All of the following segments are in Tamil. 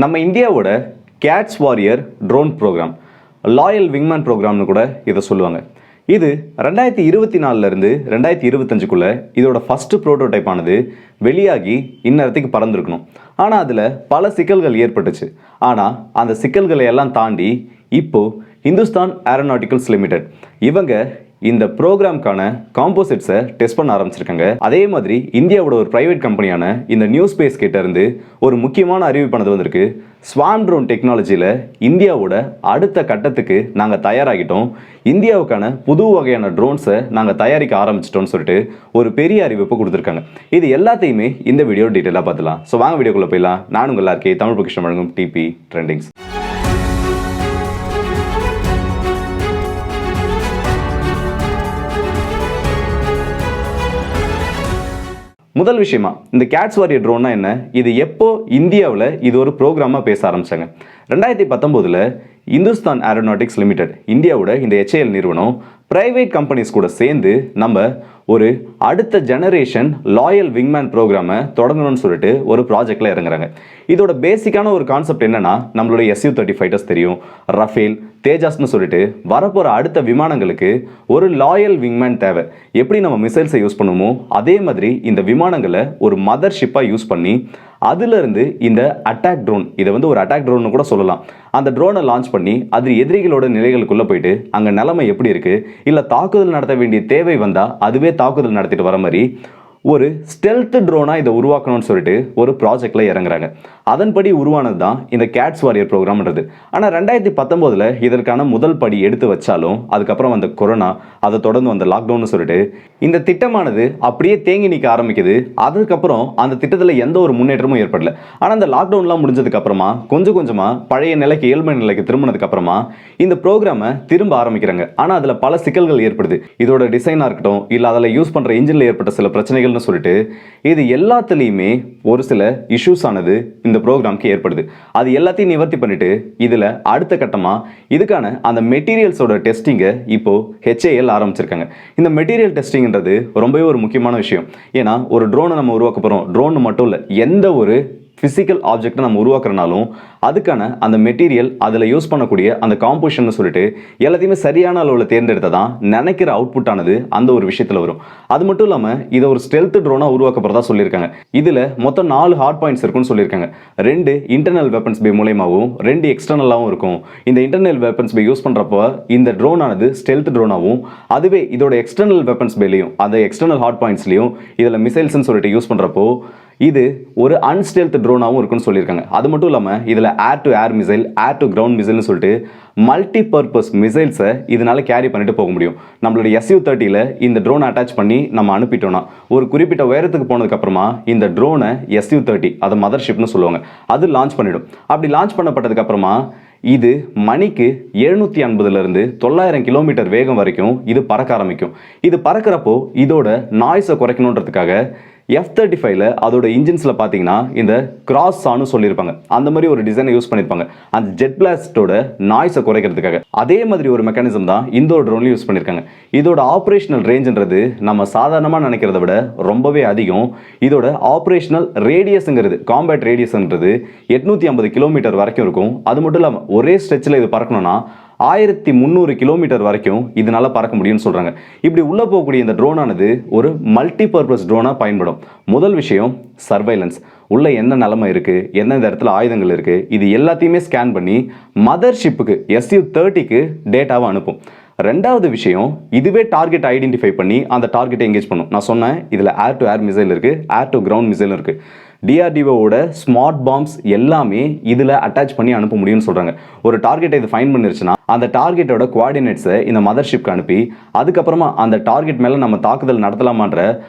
நம்ம இந்தியாவோட CATS warrior drone program, loyal விங்மேன் ப்ரோக்ராம்னு கூட இதை சொல்லுவாங்க. இது 2024 2025 இதோட ஃபர்ஸ்ட் ப்ரோட்டோடைப் ஆனது வெளியாகி இந்நேரத்துக்கு பறந்துருக்கணும். ஆனால் அதில் பல சிக்கல்கள் ஏற்பட்டுச்சு. ஆனால் அந்த சிக்கல்களை எல்லாம் தாண்டி இப்போ இந்துஸ்தான் ஏரோநாட்டிக்கல்ஸ் லிமிடெட் இவங்க இந்த ப்ரோக்ராம்கான காம்போசிட்ஸை டெஸ்ட் பண்ண ஆரம்பிச்சிருக்காங்க. அதே மாதிரி இந்தியாவோட ஒரு பிரைவேட் கம்பெனியான இந்த நியூ ஸ்பேஸ் கிட்ட இருந்து ஒரு முக்கியமான அறிவிப்பானது வந்திருக்கு. ஸ்வாம் ட்ரோன் டெக்னாலஜியில் இந்தியாவோட அடுத்த கட்டத்துக்கு நாங்கள் தயாராகிட்டோம், இந்தியாவுக்கான புது வகையான ட்ரோன்ஸை நாங்கள் தயாரிக்க ஆரம்பிச்சிட்டோம்னு சொல்லிட்டு ஒரு பெரிய அறிவிப்பு கொடுத்துருக்காங்க. இது எல்லாத்தையுமே இந்த வீடியோ டீட்டெயிலாக பார்த்துலாம். ஸோ வாங்க வீடியோக்குள்ளே போயிடலாம். நான் உங்கள் எல்லாருக்கே தமிழ் பொக்கிஷம் வழங்கும் டிபி ட்ரெண்டிங்ஸ். முதல் விஷயமா, இந்த கேட்ஸ் வாரியர் ட்ரோன்னா என்ன, இது எப்போ இந்தியாவில் இது ஒரு ப்ரோக்ராமாக பேச ஆரம்பிச்சாங்க? 2019 இந்துஸ்தான் ஏரோநாட்டிக்ஸ் லிமிடெட் இந்தியாவோட இந்த HAL நிறுவனம் பிரைவேட் கம்பெனிஸ் கூட சேர்ந்து நம்ம ஒரு அடுத்த ஜெனரேஷன் லாயல் விங்மேன் ப்ரோக்ராமை தொடங்கணும்னு சொல்லிட்டு ஒரு ப்ராஜெக்டில் இறங்குறாங்க. இதோட பேசிக்கான ஒரு கான்செப்ட் என்னன்னா, நம்மளோட Su-30 ஃபைட்டர்ஸ் தெரியும், ரஃபேல், தேஜாஸ்னு சொல்லிட்டு வரப்போகிற அடுத்த விமானங்களுக்கு ஒரு லாயல் விங்மேன் தேவை. எப்படி நம்ம மிசைல்ஸை யூஸ் பண்ணுமோ அதே மாதிரி இந்த விமானங்களை ஒரு மதர் ஷிப்பாக யூஸ் பண்ணி அதிலிருந்து இந்த அட்டாக் ட்ரோன், இதை ஒரு அட்டாக் ட்ரோன்னு கூட சொல்லலாம், அந்த ட்ரோனை லான்ச் பண்ணி அது எதிரிகளோட நிலைகளுக்குள்ளே போயிட்டு அங்கே நிலைமை எப்படி இருக்குது, இல்லை தாக்குதல் நடத்த வேண்டிய தேவை வந்தால் அதுவே தாக்குதல் நடத்திட்டு வர மாதிரி ஒரு ஸ்டெல்த் ட்ரோனாக இதை உருவாக்கணும்னு சொல்லிட்டு ஒரு ப்ராஜெக்டில் இறங்குறாங்க. அதன்படி உருவானது தான் இந்த கேட்ஸ் வாரியர் ப்ரோக்ராம்ன்றது. ஆனால் 2019 இதற்கான முதல் படி எடுத்து வச்சாலும் அதுக்கப்புறம் வந்த கொரோனா, அதை தொடர்ந்து வந்த லாக்டவுன்னு சொல்லிட்டு இந்த திட்டமானது அப்படியே தேங்கி நிற்க ஆரம்பிக்குது. அதுக்கப்புறம் அந்த திட்டத்தில் எந்த ஒரு முன்னேற்றமும் ஏற்படல. ஆனால் அந்த லாக்டவுன்லாம் முடிஞ்சதுக்கு அப்புறமா கொஞ்சம் கொஞ்சமாக பழைய நிலைக்கு, இயல்பு நிலைக்கு திரும்பினதுக்கு அப்புறமா இந்த ப்ரோக்ராமை திரும்ப ஆரம்பிக்கிறாங்க. ஆனால் அதில் பல சிக்கல்கள் ஏற்படுது. இதோட டிசைனாக இருக்கட்டும், இல்லை அதில் யூஸ் பண்ணுற இன்ஜினில் ஏற்பட்ட சில பிரச்சனைகள் சொல்லிட்டு இது எல்லாத்துலயுமே ஒரு சில இஷ்யூஸ் ஆனது இந்த ப்ரோக்ராம்க்கு ஏற்படுது. அது எல்லாத்தையும் நிவர்த்தி பண்ணிட்டு இதுல அடுத்த கட்டமா இதுக்கான அந்த மெட்டீரியல்ஸோட டெஸ்டிங்கை இப்போ HAL ஆரம்பிச்சிருக்காங்க. இந்த மெட்டீரியல் டெஸ்டிங்ன்றது ரொம்பவே ஒரு முக்கியமான விஷயம். ஏன்னா ஒரு ட்ரோனை நம்ம உருவாக்க போறோம், ட்ரோன் மட்டும் இல்லை, எந்த ஒரு ஃபிசிக்கல் ஆப்ஜெக்டை நம்ம உருவாக்குறனாலும் அதுக்கான அந்த மெட்டீரியல், அதில் யூஸ் பண்ணக்கூடிய அந்த காம்போசிஷன் சொல்லிட்டு எல்லாத்தையுமே சரியான அளவில் தேர்ந்தெடுத்ததான் நினைக்கிற அவுட்புட் ஆனது அந்த ஒரு விஷயத்தில் வரும். அது மட்டும் இல்லாமல் இதை ஒரு ஸ்டெல்த் ட்ரோனாக உருவாக்கப்படுறதா சொல்லியிருக்காங்க. இதில் மொத்தம் 4 ஹார்ட் பாயிண்ட்ஸ் இருக்குன்னு சொல்லியிருக்காங்க. 2 இன்டர்னல் வெப்பன்ஸ் பே மூலயமாவும் 2 எக்ஸ்டர்னலாகவும் இருக்கும். இந்த இன்டர்னல் வெப்பன்ஸ் பே யூஸ் பண்ணுறப்போ இந்த ட்ரோன் ஆனது ஸ்டெல்த் ட்ரோனாகவும், அதுவே இதோட எக்ஸ்டர்னல் வெப்பன்ஸ் பேலையும் அந்த எக்ஸ்டர்னல் ஹார்ட் பாயிண்ட்ஸ்லையும் இதில் மிசைல்ஸ்ன்னு சொல்லிட்டு யூஸ் பண்ணுறப்போ இது ஒரு அன்ஸ்டெல்த் ட்ரோனாகவும் இருக்குன்னு சொல்லியிருக்காங்க. அது மட்டும் இல்லாமல் இதில் air to air missile, air to ground மிசைல்னு சொல்லிட்டு மல்டி பர்பஸ் மிசைல்ஸை இதனால கேரி பண்ணிட்டு போக முடியும். நம்மளுடைய Su-30 இந்த ட்ரோனை அட்டாச் பண்ணி நம்ம அனுப்பிட்டோம்னா ஒரு குறிப்பிட்ட உயரத்துக்கு போனதுக்கப்புறமா இந்த ட்ரோனை Su-30, அதை மதர்ஷிப்னு சொல்லுவாங்க, அது லான்ச் பண்ணிடும். அப்படி லான்ச் பண்ணப்பட்டதுக்கு அப்புறமா இது மணிக்கு 750 900 கிலோமீட்டர் வேகம் வரைக்கும் இது பறக்க ஆரம்பிக்கும். இது பறக்கிறப்போ இதோட நாய்ஸை குறைக்கணுன்றதுக்காக F-35 அதோட இன்ஜின்ஸில் பார்த்தீங்கன்னா இந்த கிராஸ் சான்னு சொல்லியிருப்பாங்க, அந்த மாதிரி ஒரு டிசைனை யூஸ் பண்ணியிருப்பாங்க அந்த ஜெட் பிளாஸ்டோட நாய்ஸை குறைக்கிறதுக்காக. அதே மாதிரி ஒரு மெக்கானிசம் தான் இந்த ஒரு ட்ரோன்லையும் யூஸ் பண்ணியிருக்காங்க. இதோட ஆப்ரேஷனல் ரேஞ்சுன்றது நம்ம சாதாரணமாக நினைக்கிறத விட ரொம்பவே அதிகம். இதோட ஆப்ரேஷனல் ரேடியஸுங்கிறது, காம்பேட் ரேடியஸ்ன்றது 850 கிலோமீட்டர் வரைக்கும் இருக்கும். அது மட்டும் இல்லாமல் ஒரே ஸ்ட்ரெச்சில் இது பறக்கணும்னா 1300 கிலோமீட்டர் வரைக்கும் இதனால பறக்க முடியும்னு சொல்றாங்க. இப்படி உள்ள போகக்கூடிய இந்த ட்ரோனானது ஒரு மல்டி பர்பஸ் ட்ரோனா பயன்படும். முதல் விஷயம் சர்வைலன்ஸ், உள்ள என்ன நிலைமை இருக்கு, எந்தெந்த இடத்துல ஆயுதங்கள் இருக்கு, இது எல்லாத்தையுமே ஸ்கேன் பண்ணி மதர்ஷிப்புக்கு Su-30க்கு டேட்டாவை அனுப்பும். ரெண்டாவது விஷயம், இதுவே டார்கெட் ஐடென்டிஃபை பண்ணி அந்த டார்கெட்டை எங்கேஜ் பண்ணும். நான் சொன்னேன் இதில் ஏர் டு ஏர் மிசைல் இருக்கு, ஏர் டு கிரவுண்ட் மிசைல் இருக்கு. DRDOவோட ஸ்மார்ட் பாம்ஸ் எல்லாமே இதில் அட்டாச் பண்ணி அனுப்ப முடியும்னு சொல்கிறாங்க. ஒரு டார்கெட்டை இது ஃபைன் பண்ணிருச்சுன்னா அந்த டார்கெட்டோட கோஆர்டினேட்ஸை இந்த மதர்ஷிப்க்கு அனுப்பி அதுக்கப்புறமா அந்த டார்கெட் மேலே நம்ம தாக்குதல் நடத்தலாமான்ற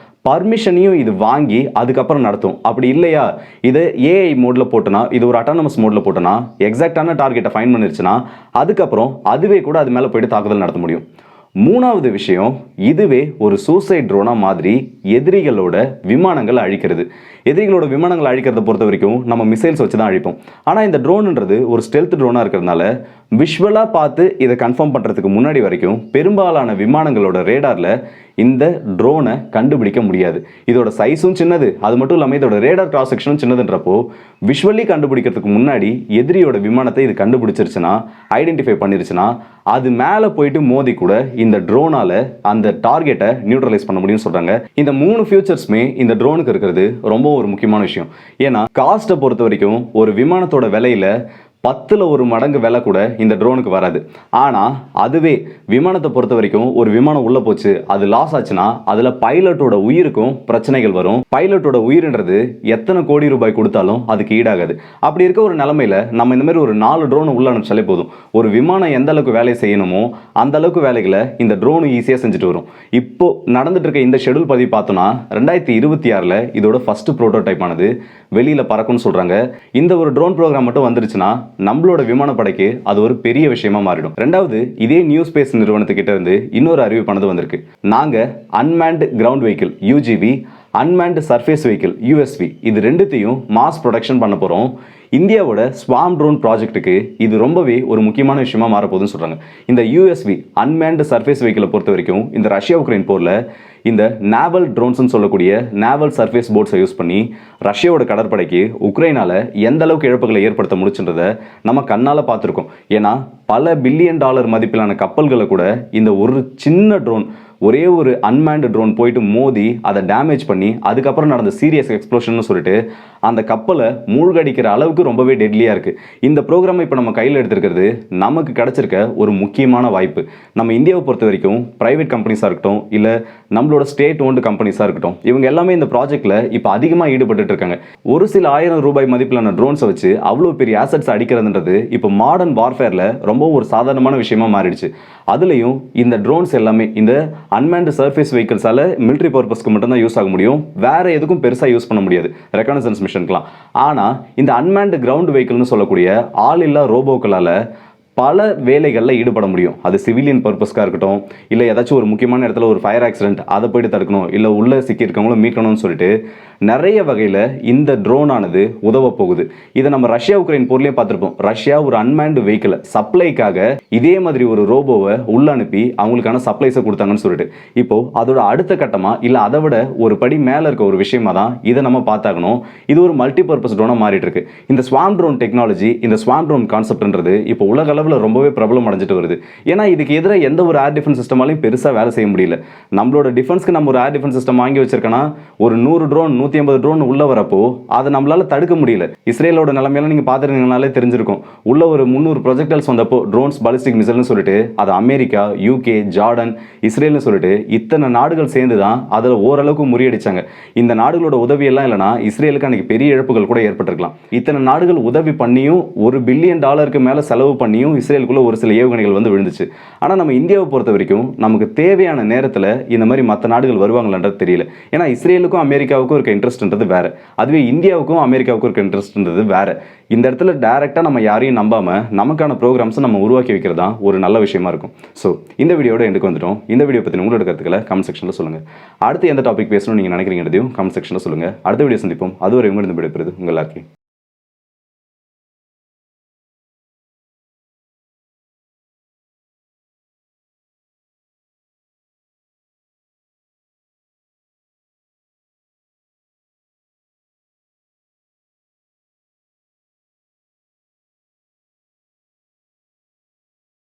பர்மிஷனையும் இது வாங்கி அதுக்கப்புறம் நடத்தும். அப்படி இல்லையா, இது AI மோடில் போட்டோன்னா, இது ஒரு அட்டானமஸ் மோடில் போட்டோன்னா எக்ஸாக்டான டார்கெட்டை ஃபைன் பண்ணிருச்சுன்னா அதுக்கப்புறம் அதுவே கூட அது மேலே போயிட்டு தாக்குதல் நடத்த முடியும். மூணாவது விஷயம், இதுவே ஒரு சூசைட் ட்ரோனா மாதிரி எதிரிகளோட விமானங்களை அழிக்கிறது. எதிரிகளோட விமானங்களை அழிக்கிறத பொறுத்த வரைக்கும் நம்ம மிசைல்ஸ் வச்சு தான் அழிப்போம். ஆனால் இந்த ட்ரோன்ன்றது ஒரு ஸ்டெல்த் ட்ரோனாக இருக்கிறதுனால விஷுவலாக பார்த்து இதை கன்ஃபார்ம் பண்ணுறதுக்கு முன்னாடி வரைக்கும் பெரும்பாலான விமானங்களோட ரேடாரில் இந்த ட்ரோனை கண்டுபிடிக்க முடியாது. இதோட சைஸும் சின்னது, அது மட்டும் இல்லாமல் இதோட ரேடார் கிராஸ் செக்ஷனும் சின்னதுன்றப்போ விஷுவலி கண்டுபிடிக்கிறதுக்கு முன்னாடி எதிரியோட விமானத்தை இது கண்டுபிடிச்சிருச்சுன்னா, ஐடென்டிஃபை பண்ணிருச்சுன்னா, அது மேலே போயிட்டு மோதி கூட இந்த ட்ரோனால அந்த டார்கெட்டை நியூட்ரலைஸ் பண்ண முடியும்னு சொல்றாங்க. இந்த 3 ஃபியூச்சர்ஸ்மே இந்த ட்ரோனுக்கு இருக்கிறது ரொம்ப ஒரு முக்கியமான விஷயம். ஏன்னா காஸ்ட்டை பொறுத்த வரைக்கும் ஒரு விமானத்தோட விலையில 10ல் 1 மடங்கு விலை கூட இந்த ட்ரோனுக்கு வராது. ஆனால் அதுவே விமானத்தை பொறுத்த வரைக்கும் ஒரு விமானம் உள்ளே போச்சு, அது லாஸ் ஆச்சுன்னா அதில் பைலட்டோட உயிருக்கும் பிரச்சனைகள் வரும். பைலட்டோட உயிர்ன்றது எத்தனை கோடி ரூபாய் கொடுத்தாலும் அதுக்கு ஈடாகாது. அப்படி இருக்க ஒரு நிலைமையில நம்ம இந்த மாதிரி ஒரு 4 ட்ரோனை உள்ள அனுப்பிச்சாலே போதும். ஒரு விமானம் எந்த அளவுக்கு வேலை செய்யணுமோ அந்த அளவுக்கு வேலைகளை இந்த ட்ரோனு ஈஸியாக செஞ்சுட்டு வரும். இப்போ நடந்துட்டு இருக்க இந்த ஷெடியூல் பற்றி பார்த்தோம்னா 2026 இதோட ஃபர்ஸ்ட் ப்ரோட்டோடைப் ஆனது வெளியில் பறக்கும்னு சொல்கிறாங்க. இந்த ஒரு ட்ரோன் ப்ரோக்ராம் மட்டும் வந்துருச்சுன்னா நம்மளோட விமானப்படைக்கு அது ஒரு பெரிய விஷயமா மாறிடும். ரெண்டாவது, இதே நியூ ஸ்பேஸ் நிறுவனத்துக்கிட்ட இருந்து இன்னொரு அறிவிப்பானது வந்திருக்கு. நாங்கள் unmanned ground vehicle UGV, unmanned surface vehicle USV இது ரெண்டுத்தையும் மாஸ் ப்ரொடக்ஷன் பண்ண போகிறோம். இந்தியாவோட ஸ்வாம் ட்ரோன் ப்ராஜெக்ட்டுக்கு இது ரொம்பவே ஒரு முக்கியமான விஷயமா மாறப்போகுதுன்னு சொல்கிறாங்க. இந்த USV அன்மேன்டு சர்ஃபேஸ் வெஹிக்கிளை பொறுத்த வரைக்கும் இந்த ரஷ்யா உக்ரைன் போரில் இந்த நேவல் ட்ரோன்ஸ்னு சொல்லக்கூடிய நேவல் சர்ஃபேஸ் போட்ஸை யூஸ் பண்ணி ரஷ்யாவோட கடற்படைக்கு உக்ரைனால் எந்த அளவுக்கு இழப்புகளை ஏற்படுத்த முடிச்சுன்றதை நம்ம கண்ணால் பார்த்துருக்கோம். ஏன்னா பல பில்லியன் டாலர் மதிப்பிலான கப்பல்களை கூட இந்த ஒரு சின்ன ட்ரோன், ஒரே ஒரு அன்மேன்டு ட்ரோன் போயிட்டு மோதி அதை டேமேஜ் பண்ணி அதுக்கப்புறம் நடந்த சீரியஸ் எக்ஸ்ப்ளோஷன் சொல்லிட்டு அந்த கப்பலை மூழ்கடிக்கிற அளவுக்கு ரொம்பவே டெட்லியாக இருக்குது. இந்த ப்ரோக்ராமை இப்போ நம்ம கையில் எடுத்துருக்கிறது நமக்கு கிடச்சிருக்க ஒரு முக்கியமான வாய்ப்பு. நம்ம இந்தியாவை பொறுத்த வரைக்கும் ப்ரைவேட் கம்பெனிஸாக இருக்கட்டும், இல்லை நம்மளோட ஸ்டேட் ஓன்டு கம்பெனிஸாக இருக்கட்டும், இவங்க எல்லாமே இந்த ப்ராஜெக்டில் இப்போ அதிகமாக ஈடுபட்டு இருக்காங்க. ஒரு சில 1000 ரூபாய் மதிப்பிலான ட்ரோன்ஸை வச்சு அவ்வளோ பெரிய ஆசட்ஸ் அடிக்கிறதுன்றது இப்போ மாடர்ன் வார்ஃபேரில் ரொம்ப ஒரு சாதாரணமான விஷயமா மாறிடுச்சு. அதுலேயும் இந்த ட்ரோன்ஸ் எல்லாமே இந்த அன்மேன்டு சர்ஃபேஸ் வெஹிக்கிள்ஸால் மிலிட்ரி பர்பஸ்க்கு மட்டும்தான் யூஸ் ஆக முடியும். வேற எதுக்கும் பெருசாக யூஸ் பண்ண முடியாது ரெகனைசன்ஸ் மிஷனுக்குலாம். ஆனால் இந்த அன்மேன்டு கிரவுண்ட் வெஹிக்கிள்னு சொல்லக்கூடிய ஆள் இல்லா ரோபோக்களால் பல வேலைகளில் ஈடுபட முடியும். அது சிவிலியன் பர்பஸ்க்காக இருக்கட்டும், இல்லை ஏதாச்சும் ஒரு முக்கியமான இடத்துல ஒரு ஃபயர் ஆக்சிடென்ட் அதை போய்ட்டு தடுக்கணும், இல்லை உள்ளே சிக்கியிருக்கவங்களும் மீட்கணும்னு சொல்லிட்டு நிறைய வகையில் இந்த ட்ரோனானது உதவ போகுது. இதை நம்ம ரஷ்யா உக்ரைன் போர்லேயே பார்த்துருப்போம். ரஷ்யா ஒரு அன்மேன்டு வெஹிக்கிளை சப்ளைக்காக இதே மாதிரி ஒரு ரோபோவை உள்ள அனுப்பி அவங்களுக்கான சப்ளைஸை கொடுத்தாங்கன்னு சொல்லிட்டு இப்போ அதோட அடுத்த கட்டமாக இல்லை அதை விட ஒரு படி மேலே இருக்க ஒரு விஷயமா தான் இதை நம்ம பார்த்தாகணும். இது ஒரு மல்டி பர்பஸ் ட்ரோனாக மாறிட்டு இருக்கு. இந்த ஸ்வாம் ட்ரோன் டெக்னாலஜி, இந்த ஸ்வாம் ட்ரோன் கான்செப்ட்ன்றது இப்போ உலக அளவில் ரொம்பவே பிரபலம் அடைஞ்சிட்டு வருது. ஏன்னா இதுக்கு எதிராக எந்த ஒரு ஏர் டிஃபென்ஸ் சிஸ்டமாலையும் பெருசாக வேலை செய்ய முடியல. நம்மளோட டிஃபென்ஸ்க்கு நம்ம ஒரு ஏர் டிஃபென்ஸ் சிஸ்டம் வாங்கி வச்சிருக்கோன்னா ஒரு 100 ட்ரோன் 150 ட்ரோன் உள்ள வரப்போ அதை நம்மளால தடுக்க முடியல. இஸ்ரேலோட நிலைமையெல்லாம் நீங்க பாத்துருந்தீங்கனாலே தெரிஞ்சிருக்கும். உள்ள ஒரு 300 ப்ரொஜெக்டைல்ஸ் வந்தப்போ ட்ரோன்ஸ் பாலிஸ்டிக் மிசைல்னு சொல்லிட்டு அது அமெரிக்கா, UK, ஜார்டன், இஸ்ரேல்னு சொல்லிட்டு இத்தனை நாடுகள் சேர்ந்து தான் அதில் ஓரளவுக்கு முறியடிச்சாங்க. இந்த நாடுகளோட உதவி எல்லாம் இல்லைனா இஸ்ரேலுக்கு அன்னைக்கு பெரிய இழப்புகள் கூட ஏற்பட்டிருக்கலாம். இத்தனை நாடுகள் உதவி பண்ணியும் $1 பில்லியன் மேல செலவு பண்ணியும் இஸ்ரேலுக்குள்ள ஒரு சில ஏவுகணைகள் வந்து விழுந்துச்சு. ஆனால் நம்ம இந்தியாவை பொறுத்த வரைக்கும் நமக்கு தேவையான நேரத்தில் இந்த மாதிரி மற்ற நாடுகள் வருவாங்களான்றது தெரியல. ஏன்னா இஸ்ரேலுக்கும் அமெரிக்காவுக்கும் இருக்க இன்ட்ரெஸ்ட்ன்றது வேற, அதுவே இந்தியாவுக்கும் அமெரிக்காவுக்கும் இருக்க இன்ட்ரெஸ்ட்ன்றது வேற. இந்த இடத்துல டைரக்டா நம்ம யாரையும் நம்பாம நமக்கான ப்ரோக்ராம்ஸ் நம்ம உருவாக்கி வைக்கிறதா ஒரு நல்ல விஷயமா இருக்கும். ஸோ இந்த வீடியோட எண்டுக்கு வந்துட்டோம். இந்த வீடியோ பற்றி உங்களோட கருத்துக்களை கமெண்ட் செக்ஷனில் சொல்லுங்க. அடுத்து எந்த டாபிக் பேசணும்னு நீங்கள் நினைக்கிறீங்கிறதையும் கமெண்ட் செக்ஷனில் சொல்லுங்க. அடுத்த வீடியோ சந்திப்போம். அதுவரை உங்களிடம் விடைபெறுவது உங்கள் எல்லாருக்கும்.